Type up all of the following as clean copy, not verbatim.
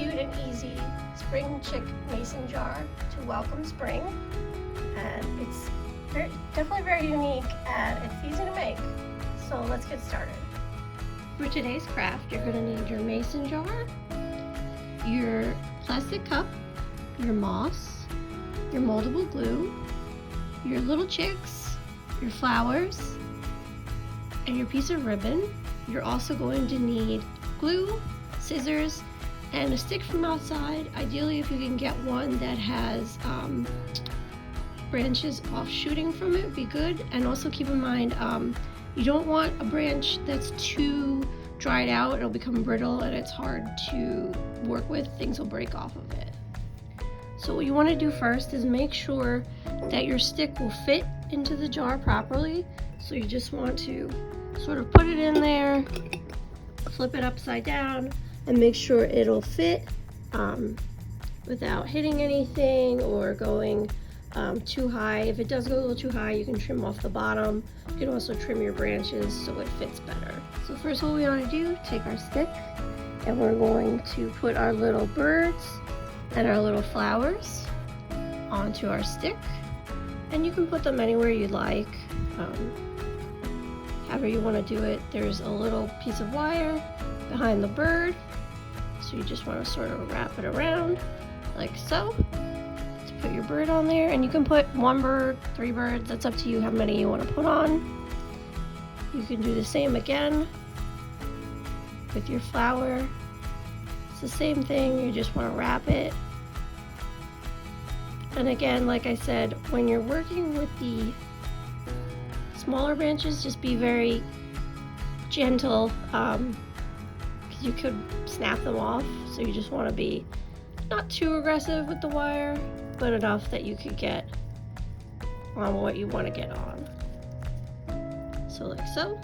cute and easy spring chick mason jar to welcome spring, and it's definitely very unique and it's easy to make. So let's get started. For today's craft, you're going to need your mason jar, your plastic cup, your moss, your moldable glue, your little chicks, your flowers, and your piece of ribbon. You're also going to need glue, scissors, and a stick from outside. Ideally, if you can get one that has branches offshooting from it, would be good. And also keep in mind, you don't want a branch that's too dried out. It'll become brittle and it's hard to work with. Things will break off of it. So what you want to do first is make sure that your stick will fit into the jar properly. So you just want to sort of put it in there, flip it upside down, and make sure it'll fit without hitting anything or going too high. If it does go a little too high, you can trim off the bottom. You can also trim your branches so it fits better. So first, what we want to do, take our stick and we're going to put our little birds and our little flowers onto our stick, and you can put them anywhere you like, however you want to do it. There's a little piece of wire behind the bird, so you just want to sort of wrap it around like so to put your bird on there. And you can put 1 bird, 3 birds, that's up to you how many you want to put on. You can do the same again with your flower. It's the same thing, you just want to wrap it. And again, like I said, when you're working with the smaller branches, just be very gentle, because you could snap them off. So you just want to be not too aggressive with the wire, but enough that you could get on what you want to get on. So like so.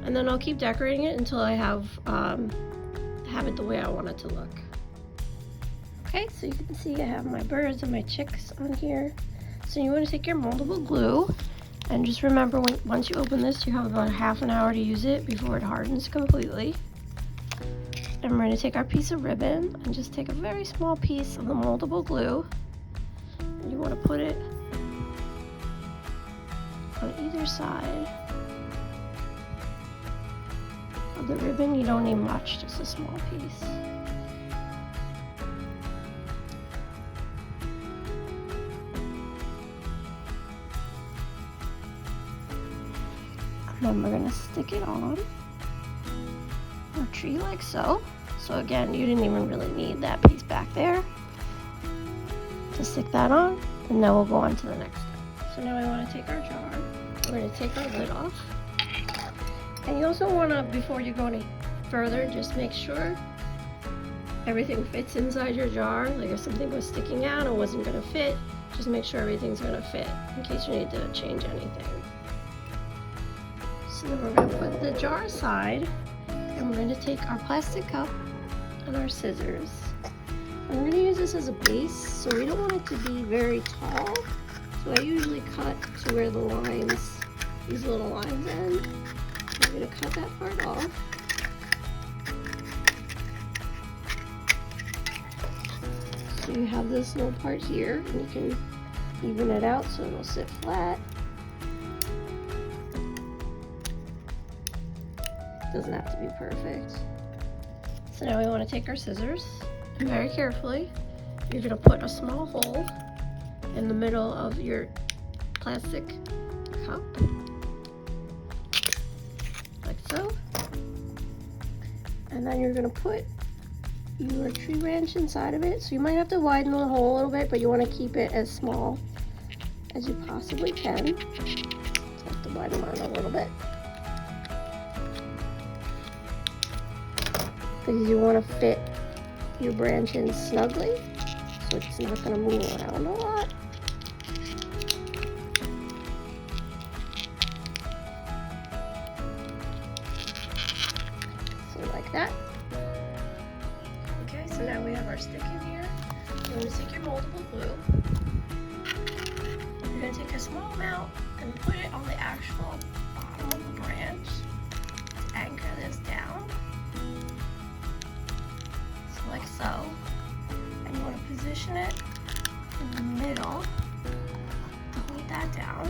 And then I'll keep decorating it until I have it the way I want it to look. Okay, so you can see I have my birds and my chicks on here. So you want to take your moldable glue, and just remember, once you open this, you have about ½ an hour to use it before it hardens completely. And we're going to take our piece of ribbon and just take a very small piece of the moldable glue. And you want to put it on either side of the ribbon. You don't need much, just a small piece. And then we're going to stick it on our tree like so. So again, you didn't even really need that piece back there. Just stick that on, and then we'll go on to the next step. So now I want to take our jar. We're going to take our lid off. And you also want to, before you go any further, just make sure everything fits inside your jar. Like if something was sticking out or wasn't going to fit, just make sure everything's going to fit in case you need to change anything. So then we're going to put the jar aside, and we're going to take our plastic cup and our scissors. I'm going to use this as a base, so we don't want it to be very tall. So I usually cut to where the lines, these little lines end. I'm going to cut that part off. So you have this little part here, and you can even it out so it'll sit flat. Doesn't have to be perfect. So now we want to take our scissors, and very carefully, you're going to put a small hole in the middle of your plastic cup, like so. And then you're going to put your tree branch inside of it. So you might have to widen the hole a little bit, but you want to keep it as small as you possibly can. So I have to widen mine a little bit, because you want to fit your branch in snugly, so it's not going to move around a lot. So like that. Okay, so now we have our stick in here. You're going to take your moldable glue. You're going to take a small amount and put it on the actual bottom of the branch to anchor this down. So like so. position it in the middle to hold that down.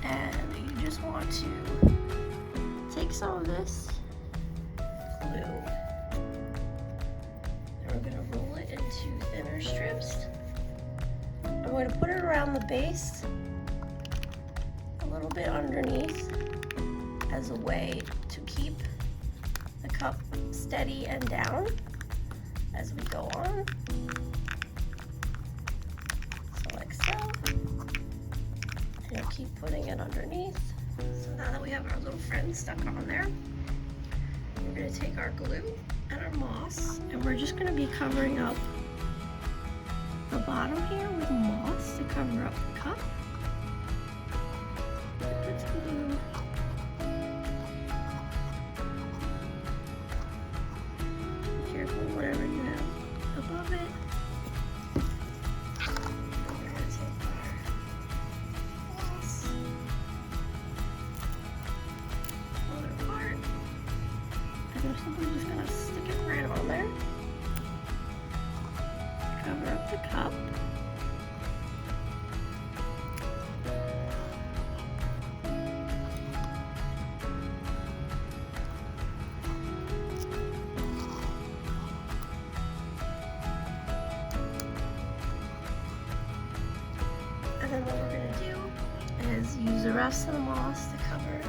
And you just want to take some of this glue and we're going to roll it into thinner strips. I'm going to put it around the base, a little bit underneath, as a way to keep the cup steady and down as we go on. So like so. And you'll keep putting it underneath. So now that we have our little friend stuck on there, we're going to take our glue and our moss, and we're just going to be covering up the bottom here with moss to cover up the cup. Put some glue. Be careful whatever you have above it. We're going to take our moss, other part, and we're simply just going to stick it right on there. Cover up the cup. And then what we're going to do is use the rest of the moss to cover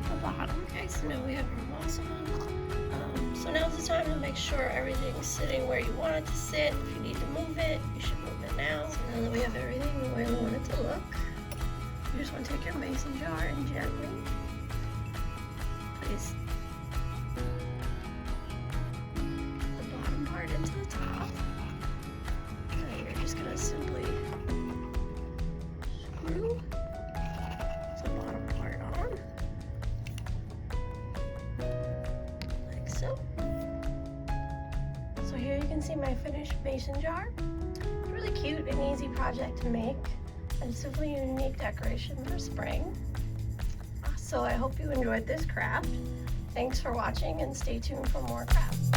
the bottom. Okay, so now we have our moss on. So now's the time to make sure everything's sitting where you want it to sit. If you need to move it, you should move it now. So now that we have everything the way we want it to look, you just want to take your mason jar and gently place the bottom part into the top. And then you're just going to simply screw the bottom part on, like so. So here you can see my finished mason jar. It's really cute and easy project to make, and it's simply a unique decoration for spring. So I hope you enjoyed this craft. Thanks for watching and stay tuned for more crafts.